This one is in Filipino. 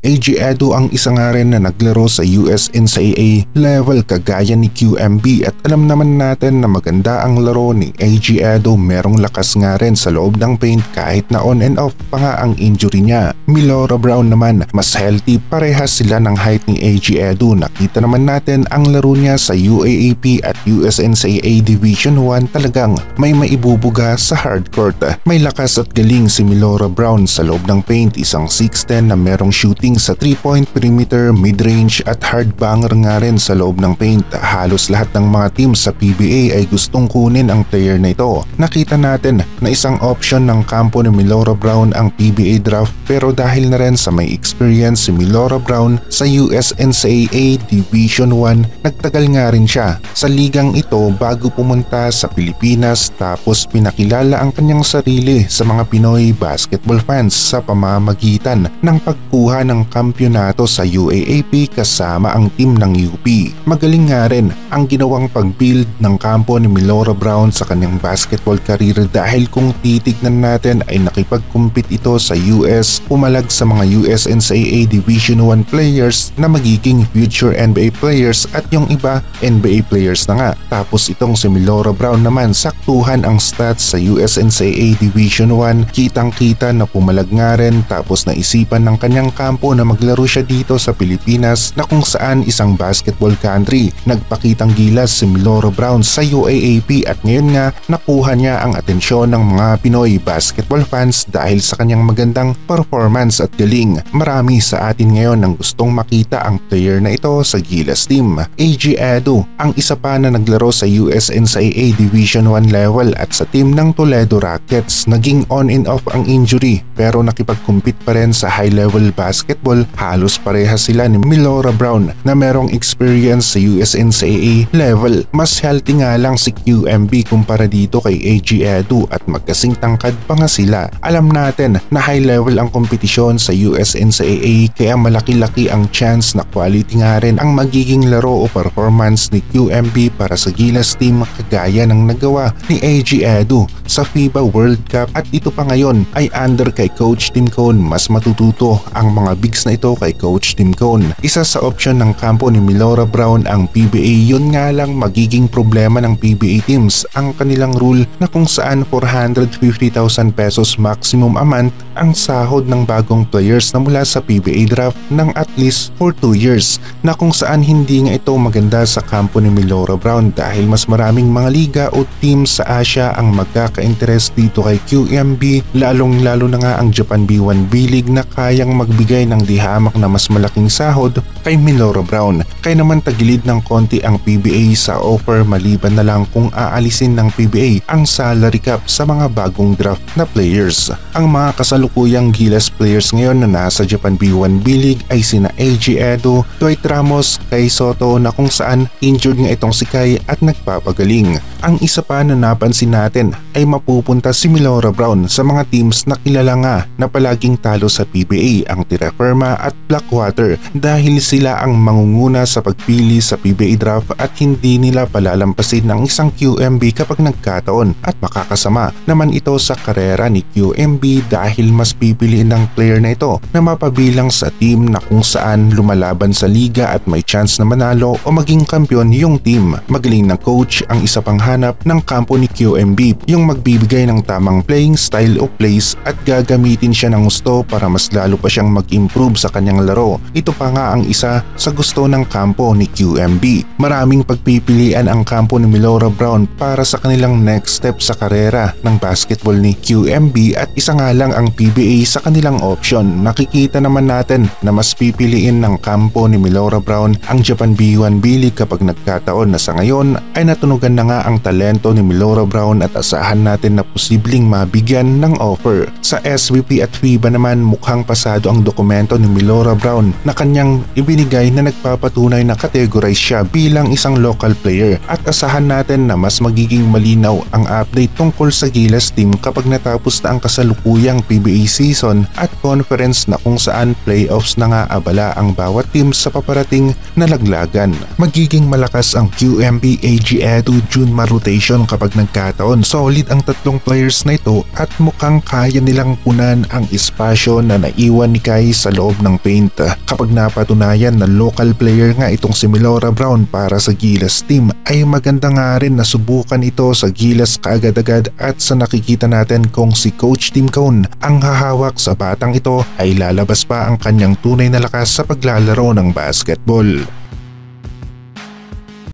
AG Edu ang isa nga rin na naglaro sa USNCAA level kagaya ni QMB at alam naman natin na maganda ang laro ni AG Edu, merong lakas nga rin sa loob ng paint kahit na on and off pa nga ang injury niya. Milora Brown naman mas healthy, parehas sila ng height ni AG Edu. Nakita naman natin ang laro niya sa UAAP at USNCAA Division 1, talagang may maibubuga sa hardcourt. May lakas at galing si Milora Brown sa loob ng paint, isang 6'10 na merong shooting sa 3-point perimeter, mid-range at hard banger nga rin sa loob ng paint. Halos lahat ng mga team sa PBA ay gustong kunin ang player na ito. Nakita natin na isang option ng kampo ni Milora Brown ang PBA draft, pero dahil na rin sa may experience si Milora Brown sa USNCAA Division 1, nagtagal nga rin siya sa ligang ito bago pumunta sa Pilipinas, tapos pinakilala ang kanyang sarili sa mga Pinoy basketball fans sa pamamagitan ng pagkuha ng kampyonato sa UAAP kasama ang team ng UP. Magaling nga rin ang ginawang pag-build ng kampo ni Milora Brown sa kanyang basketball career, dahil kung titignan natin ay nakipag-compete ito sa US, pumalag sa mga USNCAA Division 1 players na magiging future NBA players at yung iba NBA players na nga. Tapos itong si Milora Brown naman, saktuhan ang stats sa USNCAA Division 1, kitang-kita na pumalag nga rin, tapos naisipan ng kanyang kampo na maglaro siya dito sa Pilipinas na kung saan isang basketball country. Nagpakitang gilas si Milora Brown sa UAAP at ngayon nga nakuha niya ang atensyon ng mga Pinoy basketball fans dahil sa kanyang magandang performance at galing. Marami sa atin ngayon ang gustong makita ang player na ito sa Gilas team. AG Edu ang isa pa na naglaro sa USNCAA Division 1 level at sa team ng Toledo Rockets. Naging on and off ang injury pero nakipag-compete pa rin sa high level basketball. Halos parehas sila ni Milora Brown na merong experience sa USNCAA level. Mas healthy nga lang si QMB kumpara dito kay AG Edu at magkasing tangkad pa nga sila. Alam natin na high level ang kompetisyon sa USNCAA, kaya malaki-laki ang chance na quality nga rin ang magiging laro o performance ni QMB para sa Gilas team kagaya ng nagawa ni AG Edu sa FIBA World Cup, at ito pa ngayon ay under kay Coach Tim Cone. Mas matututo ang mga bigs na ito kay Coach Tim Cone. Isa sa option ng kampo ni Milora Brown ang PBA, yun nga lang magiging problema ng PBA teams ang kanilang rule na kung saan 450,000 pesos maximum a month ang sahod ng bagong players na mula sa PBA draft ng at least for 2 years, na kung saan hindi nga ito maganda sa kampo ni Milora Brown dahil mas maraming mga liga o team sa Asia ang magkaka-interest dito kay QMB, lalong-lalo na nga ang Japan B1 B-League na kayang magbigay ng dihamak na mas malaking sahod kay Milora Brown. Kaya naman tagilid ng konti ang PBA sa offer, maliban na lang kung aalisin ng PBA ang salary cap sa mga bagong draft na players. Ang mga kasalukuyang Gilas players ngayon na nasa Japan B1 B-League ay sina AG Edu, Dwight Ramos, Kai Soto na kung saan injured nga itong si Kai at nagpapagaling. Ang isa pa na napansin natin ay mapupunta si Milora Brown sa mga teams na kilala nga na palaging talo sa PBA, ang Terra Firma at Blackwater, dahil sila ang mangunguna sa pagpili sa PBA draft at hindi nila palalampasin ng isang QMB kapag nagkataon, at makakasama naman ito sa karera ni QMB dahil mas pipiliin ng player na ito na mapabilang sa team na kung saan lumalaban sa liga at may chance na manalo o maging kampiyon yung team. Magaling na coach ang isa pang hanap ng kampo ni QMB, yung magbibigay ng tamang playing style o plays at gagamitin siya ng gusto para mas lalo pa siyang mag-improve sa kanyang laro. Ito pa nga ang isa sa gusto ng kampo ni QMB. Maraming pagpipilian ang kampo ni Milora Brown para sa kanilang next step sa karera ng basketball ni QMB, at isa nga lang ang PBA sa kanilang option. Nakikita naman natin na mas pipiliin ng kampo ni Milora Brown ang Japan B1 B-League kapag nagkataon na sa ngayon ay natunugan na nga ang talento ni Milora Brown at asahan natin na posibleng mabigyan ng offer. Sa SVP at FIBA naman mukhang pasado ang dokumento ni Milora Brown na kanyang ibinigay na nagpapatunay na categorize siya bilang isang local player, at asahan natin na mas magiging malinaw ang update tungkol sa Gilas team kapag natapos na ang kasalukuyang PBA season at conference na kung saan playoffs na nga abala ang bawat team sa paparating na laglagan. Magiging malakas ang QMB AG Edu Junmar rotation kapag nagkataon. Solid ang tatlong players na ito at mukhang kaya nilang punan ang espasyo na naiwan ni Kai sa sa loob ng paint. Kapag napatunayan na local player nga itong si Melora Brown para sa Gilas team ay maganda nga rin na subukan ito sa Gilas kaagad-agad at sa nakikita natin kung si Coach Tim Cone ang hahawak sa batang ito ay lalabas pa ang kanyang tunay na lakas sa paglalaro ng basketball.